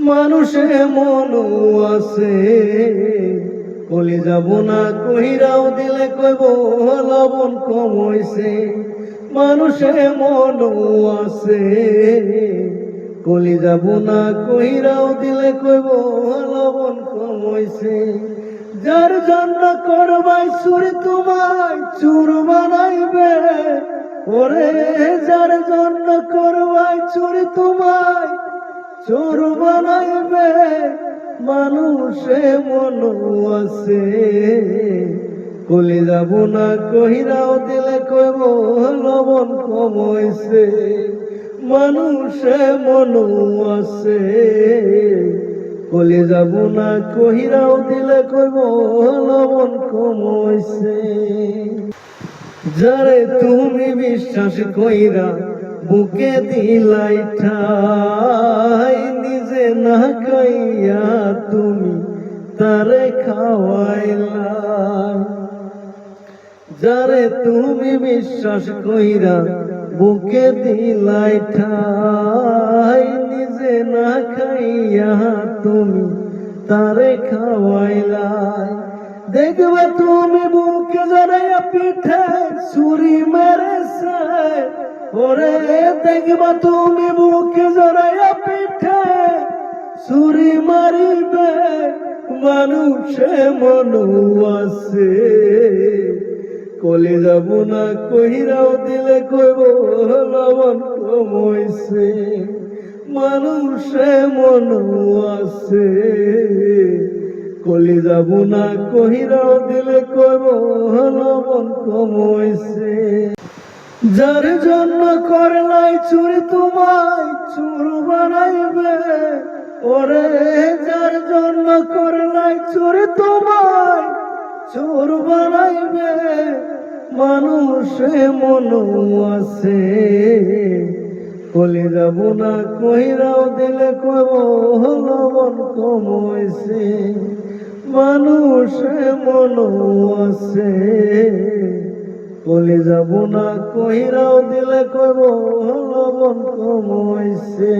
মানুষে মন আছে কলি যাব না কহিরাও দিলে কইব লবণ কম হইছে। মানুষে মন আছে কলি যাব না কহিরাও দিলে কইব লবণ কম হইছে। যার জন্য করবাই চুরি তোমায় চুর বানাইবে, ওরে যার জন্য করবাই চুরি তোমায় চোর বানাইবে। মানুষে মন আছে কলি যাব না কহিরাও দিলে কইব লবণ কম হইছে। মানুষে মন আছে কলি যাব না কহিরাও দিলে কইব লবণ কম হইছে। যারে তুমি বিশ্বাস কইরা বুকে দিলাই ঠাই, নিজে না খাইয়া তুমি তারে খাওয়াইলা। যারে তুমি বিশ্বাস কইরা বুকে দিলাই ঠাই, নিজে না খাইয়া তুমি তারে খাওয়াইলাই। দেখবে তুমি বুকে জড়াইয়া পিঠে ছুরি মেরেছে, ওরে দেখবা তুমি বুকে জড়াইয়া পিঠে ছুরি মারিবে। মানুষে মন আছে কলি যাব না কহিরাও দিলে কইব লবণ কম হইছে। মানুষে মন আছে কলি যাব না কহিরাও দিলে কইব লবণ কম হইছে। যার জন্য করলাই চুরি তোমায় চোর বানাইবে, ওরে যার জন্য করলাই চুরি তোমায় চোর বানাইবে। মানুষে মন আছে কলি যাব না কহিরাও দিলে কইব লবণ কম হইছে। মানুষে মন আছে কলি যাব না কহিরাও দিলে কইব লবণ কম হইছে।